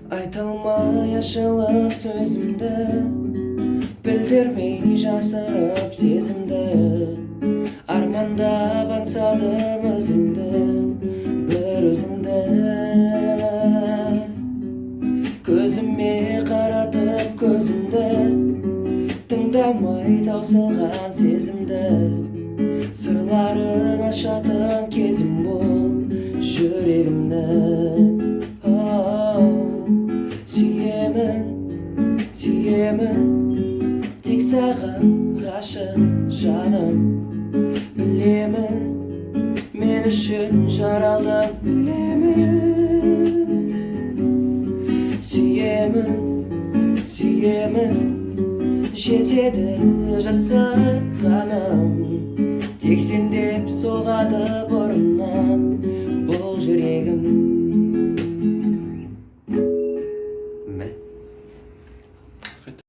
Айтылмай ашылып сөзімді, білдірмей жасырып сезімді. Армандап аңсадым өзіңді, бір өзіңді. Көзіме қаратып көзімді, тыңдамай таусылған сезімді. Сырларын ашатын кезім бол жүрегімнің. Сүйемін, тек саған ғашық жаным. Білемін, мен үшін жаралдым, білемін. Сүйемін, жетеді жасырғаным. Тек сен деп соғады бұрыннан